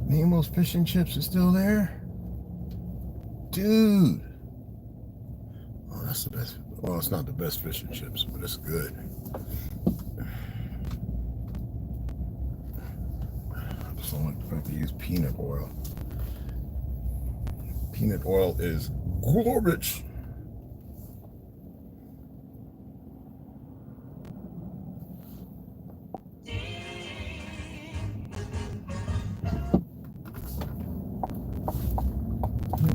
Nemo's fish and chips is still there? Dude. Oh, that's the best. Well, it's not the best fish and chips, but it's good. I just don't like the fact they use peanut oil. Peanut oil is garbage.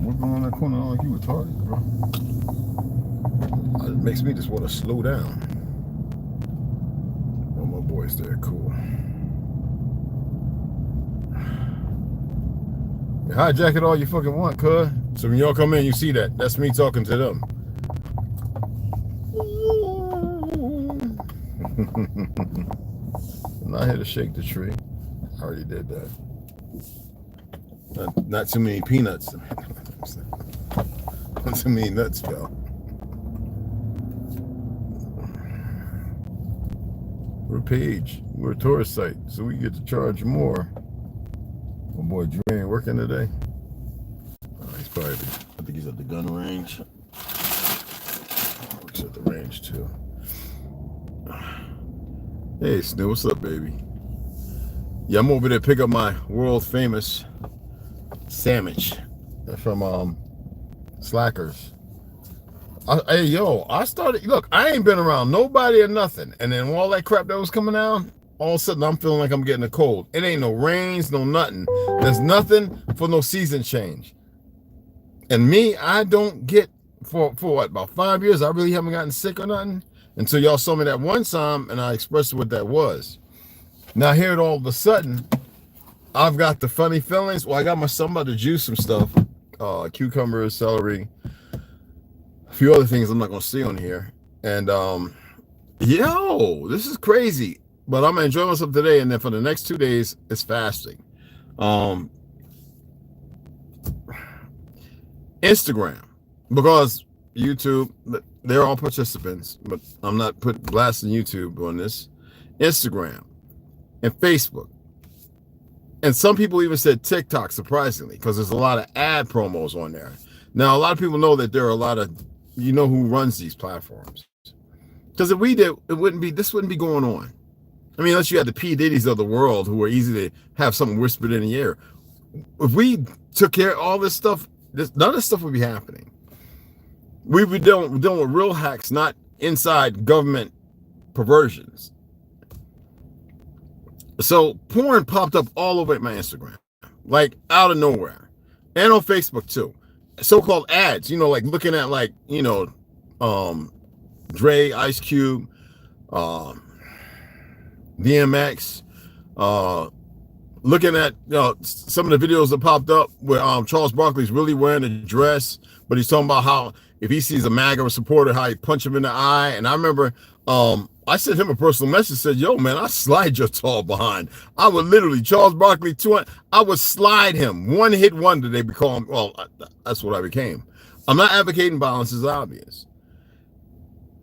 Working on that corner like you retarded, bro. It makes me just want to slow down. Oh, my boy's there, cool. Hijack it all you fucking want, cuz. So when y'all come in, you see that. That's me talking to them. I'm not here to shake the tree. I already did that. Not too many peanuts. Not too many nuts, pal. We're a page. We're a tourist site, so we get to charge more. My boy Drew ain't working today. He's probably, I think he's at the gun range. Works at the range too. Hey, Snow, what's up, baby? Yeah, I'm over there to pick up my world famous sandwich from Slackers. Hey, yo, I started, look, I ain't been around nobody or nothing. And then all that crap that was coming out, all of a sudden I'm feeling like I'm getting a cold. It ain't no rains, no nothing. There's nothing for no season change. And me, I don't get, for what, about 5 years, I really haven't gotten sick or nothing. Until y'all saw me that one time and I expressed what that was. Now here it all of a sudden, I've got the funny feelings. Well, I got my son about to juice some stuff. Cucumbers, celery, a few other things I'm not gonna see on here. And yo, this is crazy. But I'm gonna enjoy myself today, and then for the next 2 days, it's fasting. Instagram, because YouTube, they're all participants, but I'm not blasting YouTube on this. Instagram and Facebook. And some people even said TikTok, surprisingly, because there's a lot of ad promos on there. Now, a lot of people know that there are a lot of, you know who runs these platforms. Because if we did, this wouldn't be going on. I mean, unless you had the P. Diddy's of the world who are easy to have something whispered in the ear. If we took care of all this stuff, none of this stuff would be happening. We would be dealing with real hacks, not inside government perversions. So porn popped up all over my Instagram, like out of nowhere, and on Facebook too. So-called ads, you know, like looking at like, you know, Dre, Ice Cube, DMX, looking at, you know, some of the videos that popped up where Charles Barkley's really wearing a dress, but he's talking about how if he sees a MAGA supporter, how he punch him in the eye. And I remember I sent him a personal message, said, yo, man, I slide your tall behind. I would literally, Charles Barkley, I would slide him. One hit wonder, they become, well, that's what I became. I'm not advocating violence, is obvious.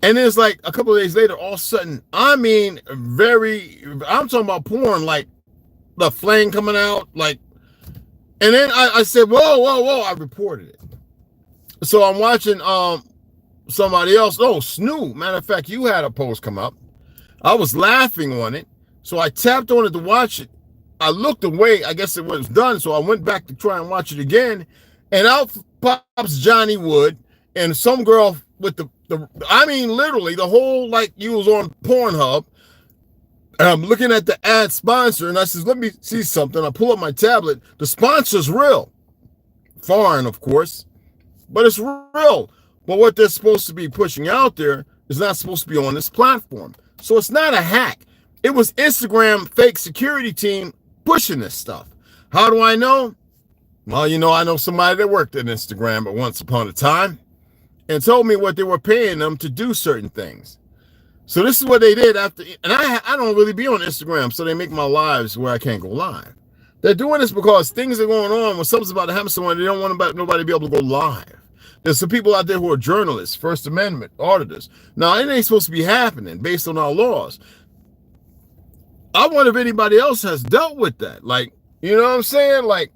And then it's like a couple of days later, all of a sudden, I mean, I'm talking about porn, like the flame coming out, like, and then I said, whoa, I reported it. So I'm watching somebody else. Oh, Snoo. Matter of fact, you had a post come up. I was laughing on it. So I tapped on it to watch it. I looked away. I guess it was done. So I went back to try and watch it again. And out pops Johnny Wood and some girl with I mean, literally the whole, like you was on Pornhub. And I'm looking at the ad sponsor and I says, let me see something. I pull up my tablet. The sponsor's real. Foreign, of course. But it's real. But what they're supposed to be pushing out there is not supposed to be on this platform. So it's not a hack. It was Instagram fake security team pushing this stuff. How do I know? Well, you know, I know somebody that worked at Instagram at once upon a time and told me what they were paying them to do certain things. So this is what they did after, and I don't really be on Instagram, so they make my lives where I can't go live. They're doing this because things are going on when something's about to happen to someone. They don't want nobody to be able to go live. There's some people out there who are journalists, First Amendment, auditors. Now, it ain't supposed to be happening based on our laws. I wonder if anybody else has dealt with that. Like, You know what I'm saying? Like,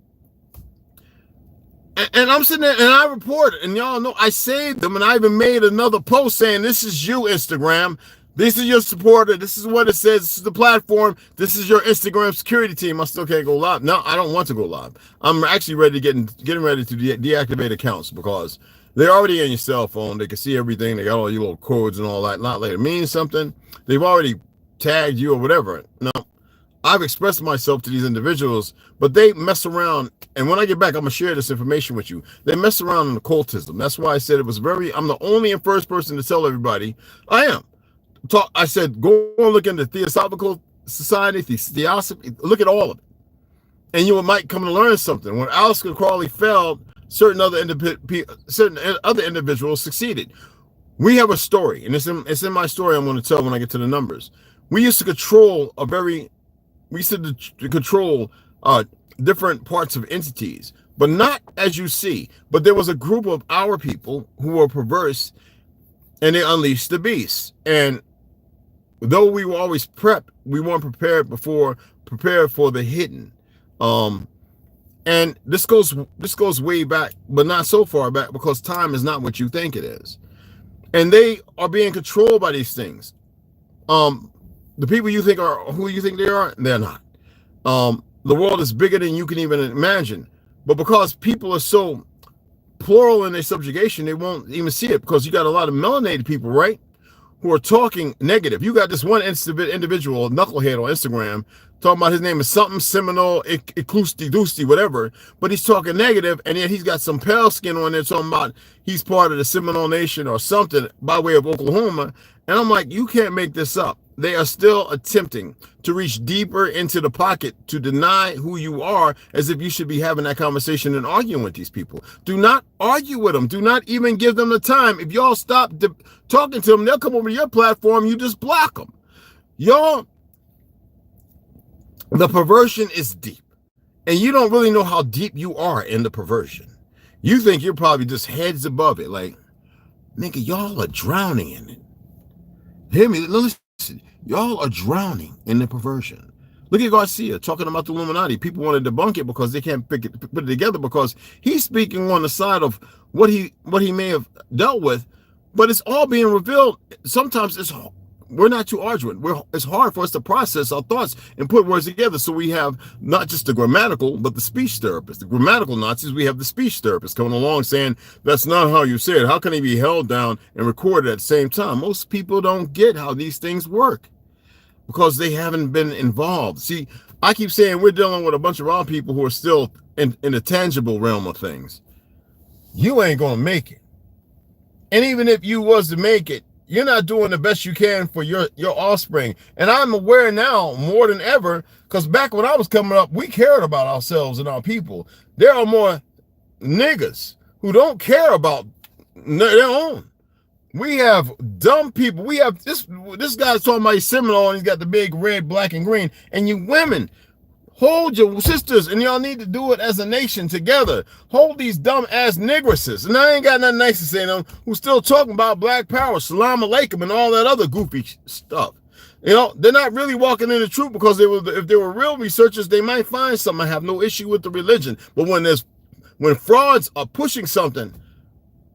and I'm sitting there and I report it, and y'all know I saved them, and I even made another post saying, "This is you, Instagram. This is your supporter. This is what it says. This is the platform. This is your Instagram security team." I still can't go live. No, I don't want to go live. I'm actually ready to getting ready to deactivate accounts because they're already on your cell phone. They can see everything. They got all your little codes and all that. Not like it means something. They've already tagged you or whatever. No, I've expressed myself to these individuals, but they mess around. And when I get back, I'm going to share this information with you. They mess around in occultism. That's why I said it was I'm the only and first person to tell everybody I am. I said, go and look into Theosophical Society, Theosophy, look at all of it. And you might come to learn something. When Aleister Crowley fell, certain other individuals succeeded. We have a story, and it's in my story I'm going to tell when I get to the numbers. We used to control different parts of entities, but not as you see. But there was a group of our people who were perverse, and they unleashed the beast. And though we were always prepped, we weren't prepared for the hidden. And this goes way back, but not so far back, because time is not what you think it is. And they are being controlled by these things. The people you think are who you think they are, they're not. The world is bigger than you can even imagine. But because people are so plural in their subjugation, they won't even see it, because you got a lot of melanated people, right, who are talking negative. You got this one individual, knucklehead on Instagram, talking about his name is something Seminole, Eclusti, whatever, but he's talking negative, and yet he's got some pale skin on there talking about he's part of the Seminole Nation or something by way of Oklahoma. And I'm like, you can't make this up. They are still attempting to reach deeper into the pocket to deny who you are, as if you should be having that conversation and arguing with these people. Do not argue with them. Do not even give them the time. If y'all stop talking to them, they'll come over to your platform. You just block them. Y'all, the perversion is deep, and you don't really know how deep you are in the perversion. You think you're probably just heads above it. Like, nigga, y'all are drowning in it. Hear me? Listen. Y'all are drowning in the perversion. Look at Garcia talking about the Illuminati. People want to debunk it because they can't put it together, because he's speaking on the side of what he may have dealt with, but it's all being revealed. Sometimes we're not too arduous. It's hard for us to process our thoughts and put words together. So we have not just the grammatical, but the speech therapist. The grammatical Nazis, we have the speech therapist coming along saying, that's not how you say it. How can he be held down and recorded at the same time? Most people don't get how these things work because they haven't been involved. See, I keep saying we're dealing with a bunch of wrong people who are still in the tangible realm of things. You ain't going to make it. And even if you was to make it, you're not doing the best you can for your offspring. And I'm aware now more than ever, because back when I was coming up, we cared about ourselves and our people. There are more niggas who don't care about their own. We have dumb people. We have this guy's talking about his Seminole, and he's got the big red, black, and green. And you women, hold your sisters, and y'all need to do it as a nation together. Hold these dumb ass nigresses. And I ain't got nothing nice to say to them, who's still talking about black power, salam alaikum, and all that other goofy stuff. You know, they're not really walking in the truth, because if they were real researchers, they might find something. I have no issue with the religion. But when frauds are pushing something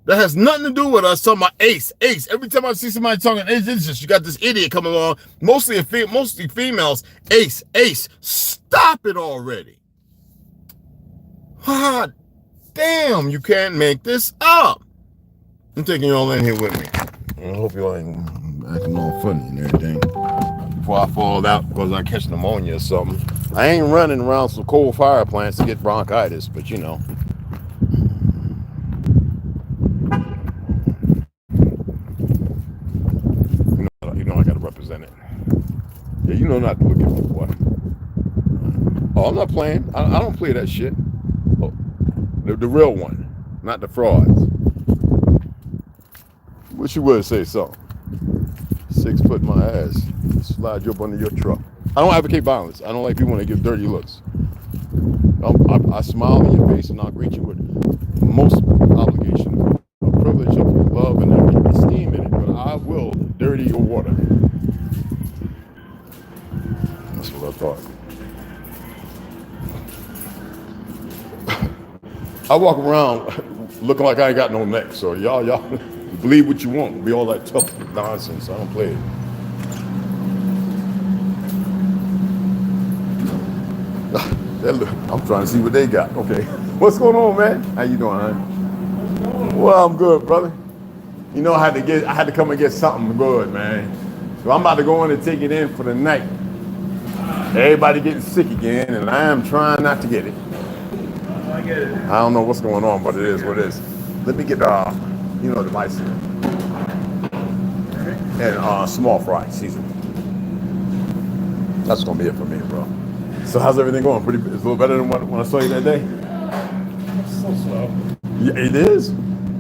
that has nothing to do with us, talking about ace. Every time I see somebody talking ace, it's just, you got this idiot coming along, mostly females, ace. Stop it already. God damn, you can't make this up. I'm taking y'all in here with me. I hope y'all ain't acting all funny and everything before I fall out because I catch pneumonia or something. I ain't running around some coal fire plants to get bronchitis, but you know. I gotta represent it. Yeah, you know not to look at me, boy. Oh, I'm not playing. I don't play that shit. Oh, the real one, not the frauds. Wish you would say something. 6 foot my ass. Slide you up under your truck. I don't advocate violence. I don't like people when they give dirty looks. I smile in your face and I'll greet you with most obligation, a privilege of love and esteem in it, but I will dirty your water. That's what I thought. I walk around looking like I ain't got no neck. So y'all believe what you want. Be all that tough nonsense. I don't play it. I'm trying to see what they got. Okay. What's going on, man? How you doing, man? Well, I'm good, brother. You know, I had to come and get something good, man. So I'm about to go in and take it in for the night. Everybody getting sick again, and I am trying not to get it. I get it. I don't know what's going on, but it is what it is. Let me get the device here. And small fry season. That's gonna be it for me, bro. So how's everything going? It's a little better than when I saw you that day? It's so slow. Yeah, it is.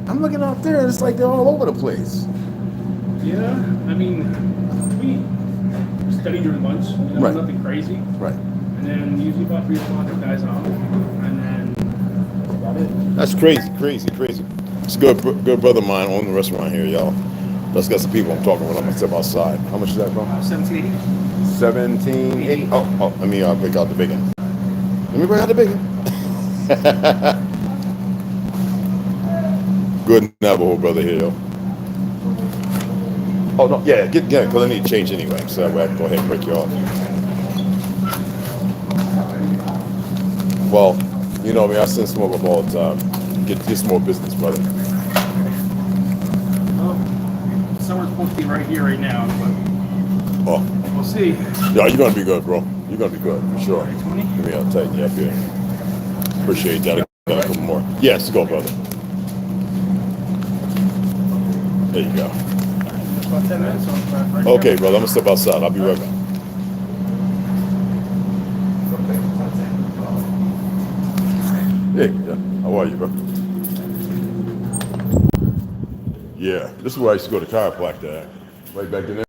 I'm looking out there, and it's like they're all over the place. Yeah, I mean, we study during lunch, Right. Nothing crazy. Right. And then usually about 3 o'clock it dies off. And then that's about it. That's crazy. It's a good brother of mine owning the restaurant here, y'all. Let's get some people I'm talking with. I'm gonna step outside. How much is that, bro? 1780. 1780. Oh, let me break out the bacon. Good Navajo brother here, yo. Oh no, yeah, get it, because I need to change anyway, so that way I can go ahead and break you off. Well, you know me, I send smoke up all the time. Get some more business, brother. Summer's supposed to be right here, right now, but Oh, we'll see. yeah, you're gonna be good, bro. You're gonna be good for sure. 20? Let me tighten you up here. Appreciate that. I got a couple more. Yes, go, brother. There you go. About 10 minutes. So right Okay, here. brother, I'm gonna step outside. I'll be right back. Hey, how are you, bro? Yeah, this is where I used to go to chiropractor at, right back in there.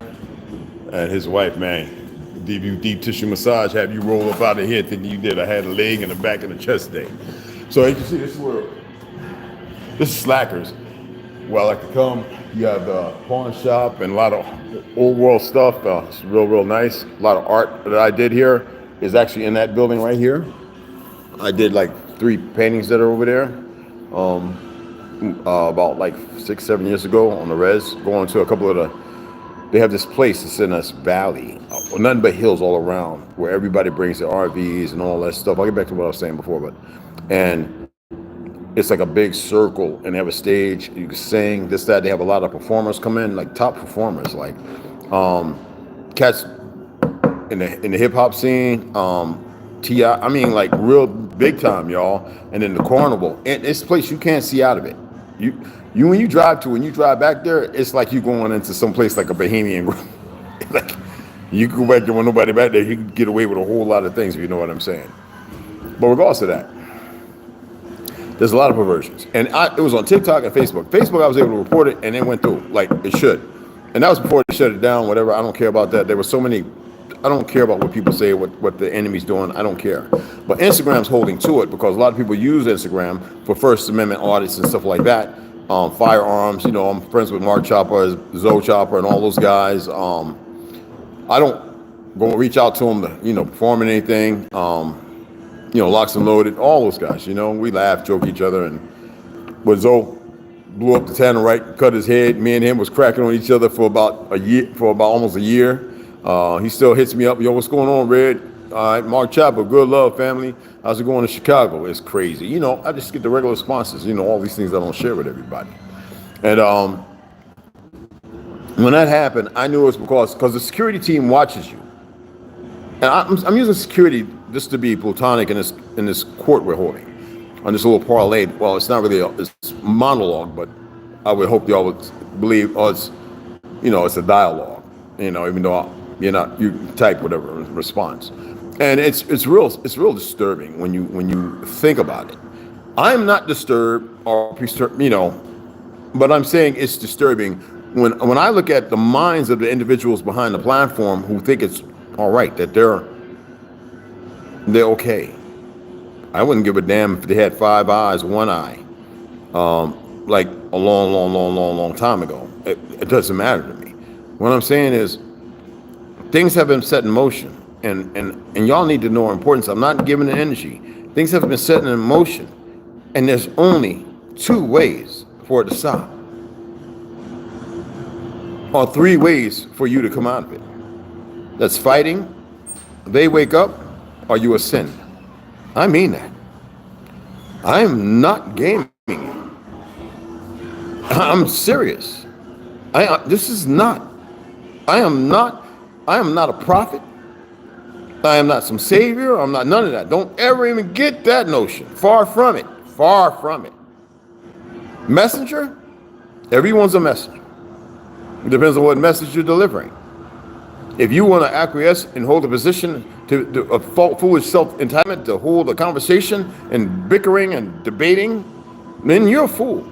And his wife, man, deep tissue massage, have you roll up out of here thinking you did. I had a leg and the back and the chest day. So as you see, this is Slackers. Where I like to come. You have the pawn shop and a lot of old world stuff. It's real nice. A lot of art that I did here is actually in that building right here. I did like 3 paintings that are over there. About like 6-7 years ago on the res, going to a couple of they have this place that's in this valley, nothing but hills all around, where everybody brings their RVs and all that stuff. I'll get back to what I was saying before, and it's like a big circle, and they have a stage. You can sing this, that. They have a lot of performers come in, like top performers, like cats in the hip hop scene. T.I., I mean, like real big time, y'all. And then the carnival, and this place you can't see out of it. You when you drive back there, it's like you going into some place like a Bahamian. Like you can go back there with nobody back there. You can get away with a whole lot of things, if you know what I'm saying. But regardless of that, there's a lot of perversions, and it was on TikTok and Facebook. Facebook, I was able to report it, and it went through like it should. And that was before they shut it down. Whatever, I don't care about that. There were so many. I don't care about what people say, what the enemy's doing. I don't care. But Instagram's holding to it because a lot of people use Instagram for First Amendment audits and stuff like that. Firearms, I'm friends with Mark Chopper, Zoe Chopper, and all those guys. I don't go reach out to them to, perform anything. Locks and Loaded, all those guys. We laugh, joke each other, and when Zoe blew up the Tannerite, cut his head, me and him was cracking on each other for about almost a year. He still hits me up. Yo, what's going on, Red? All right, Mark Chopper, good love, family. How's it going to Chicago? It's crazy. I just get the regular responses. All these things I don't share with everybody. And when that happened, I knew it was because the security team watches you. And I'm using security just to be platonic in this court we're holding on this little parlay. Well, it's not really it's monologue, but I would hope y'all would believe it's a dialogue. Even though you type whatever response, and it's real disturbing when you think about it. I'm not disturbed or but I'm saying it's disturbing when I look at the minds of the individuals behind the platform who think it's all right, that they're okay. I wouldn't give a damn if they had 5 eyes, 1 eye, like a long time ago. It doesn't matter to me. What I'm saying is, things have been set in motion, and y'all need to know our importance. I'm not giving the energy. Things have been set in motion, And there's only 2 ways for it to stop, or 3 ways for you to come out of it. That's fighting, they wake up, or you ascend. I mean that. I am not gaming. I'm serious. I am not a prophet. I am not some savior. I'm not none of that. Don't ever even get that notion. Far from it. Far from it. Messenger? Everyone's a messenger. It depends on what message you're delivering. If you want to acquiesce and hold a position to a foolish self-entitlement, to hold a conversation and bickering and debating, then you're a fool.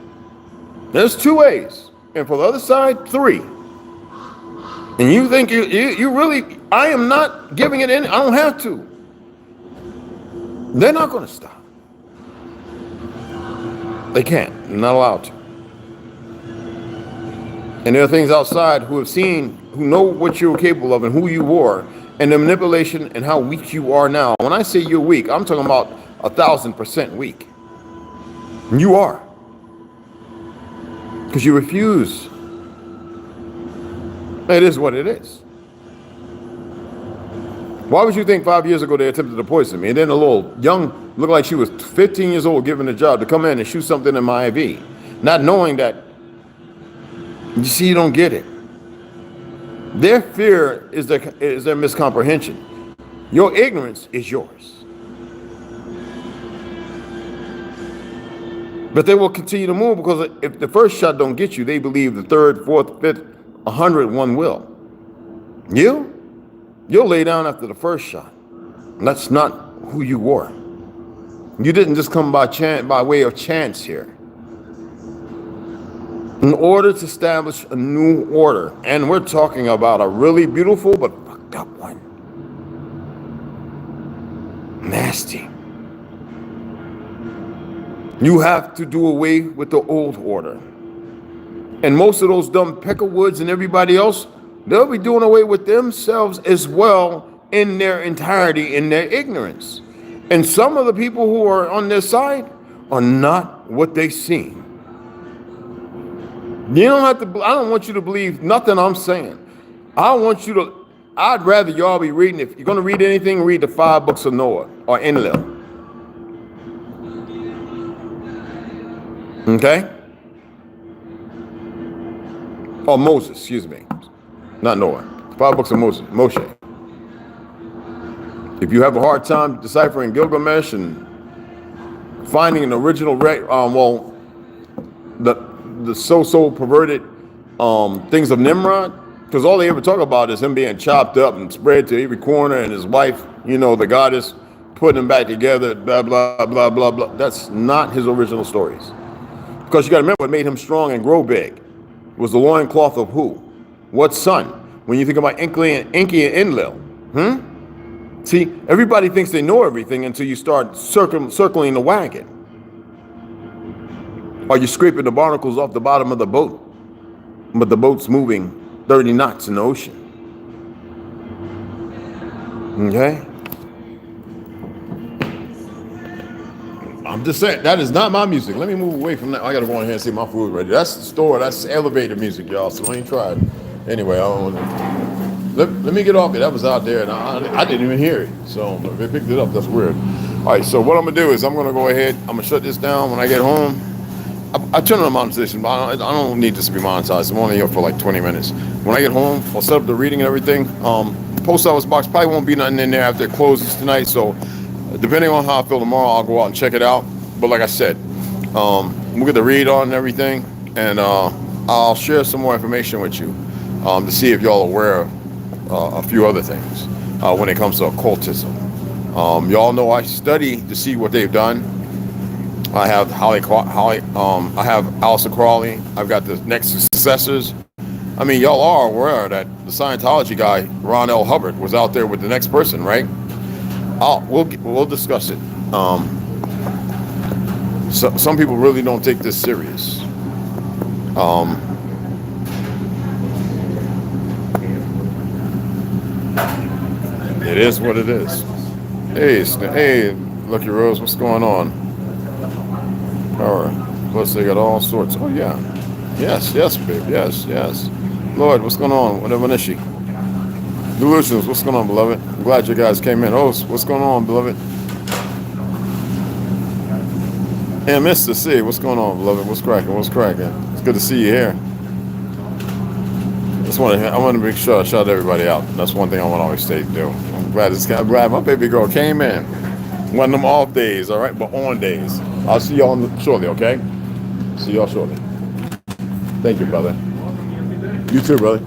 There's 2 ways. And for the other side, 3. And you think you really, I am not giving it in, I don't have to. They're not going to stop. They can't. They're not allowed to. And there are things outside who have seen, who know what you're capable of and who you were, and the manipulation and how weak you are now. When I say you're weak, I'm talking about 1,000% weak. You are. Because you refuse. It is what it is. Why would you think 5 years ago they attempted to poison me? And then a little young, looked like she was 15 years old, given a job to come in and shoot something in my IV, not knowing that, you see, you don't get it. Their fear is their miscomprehension. Your ignorance is yours. But they will continue to move because if the first shot don't get you, they believe the 3rd, 4th, 5th, 100 one will. You'll lay down after the first shot. And that's not who you were. You didn't just come by way of chance here. In order to establish a new order, and we're talking about a really beautiful but fucked up one. Nasty. You have to do away with the old order. And most of those dumb Peckerwoods and everybody else, they'll be doing away with themselves as well in their entirety, in their ignorance. And some of the people who are on their side are not what they seem. You don't have to, I don't want you to believe nothing I'm saying. I'd rather y'all be reading, if you're going to read anything, read the 5 books of Noah or Enlil. Okay? Or Moses, excuse me. Not Noah. 5 books of Moshe. If you have a hard time deciphering Gilgamesh and finding an original, the so perverted things of Nimrod, because all they ever talk about is him being chopped up and spread to every corner, and his wife, the goddess, putting them back together, blah, blah, blah, blah, blah. That's not his original stories. Because you got to remember what made him strong and grow big was the loincloth of who? What son? When you think about Enki and Enlil. See, everybody thinks they know everything until you start circling the wagon. Or you're scraping the barnacles off the bottom of the boat, but the boat's moving 30 knots in the ocean. Okay? I'm just saying, that is not my music. Let me move away from that. I gotta go in here and see my food ready. That's the store, that's elevator music, y'all, so I ain't tried. Anyway, let me get off it. That was out there, and I didn't even hear it. So if they picked it up, that's weird. All right, so what I'm gonna do is I'm gonna go ahead, I'm gonna shut this down when I get home. I turn on monetization, but I don't need this to be monetized. I'm only here for like 20 minutes. When I get home, I'll set up the reading and everything. Post office box probably won't be nothing in there after it closes tonight, so depending on how I feel tomorrow, I'll go out and check it out. But like I said, we'll get the read on and everything, and I'll share some more information with you to see if y'all are aware of a few other things when it comes to occultism. Y'all know I study to see what they've done. I have I have Aleister Crowley. I've got the next successors. I mean, y'all are aware that the Scientology guy, Ron L. Hubbard, was out there with the next person, right? We'll discuss it. So, some people really don't take this serious. It is what it is. Hey, Lucky Rose, what's going on? Or plus they got all sorts. Oh yeah. Yes, yes, babe. Yes, yes. Lord, what's going on? What is she? Delusions, what's going on, beloved? I'm glad you guys came in. Oh, what's going on, beloved? And Mr. C, what's going on, beloved? What's cracking? What's cracking? It's good to see you here. I want to make sure I shout everybody out. That's one thing I want to always stay do. I'm glad my baby girl came in. One of them off days, all right, but on days. I'll see y'all shortly, okay? See y'all shortly. Thank you, brother. You too, brother.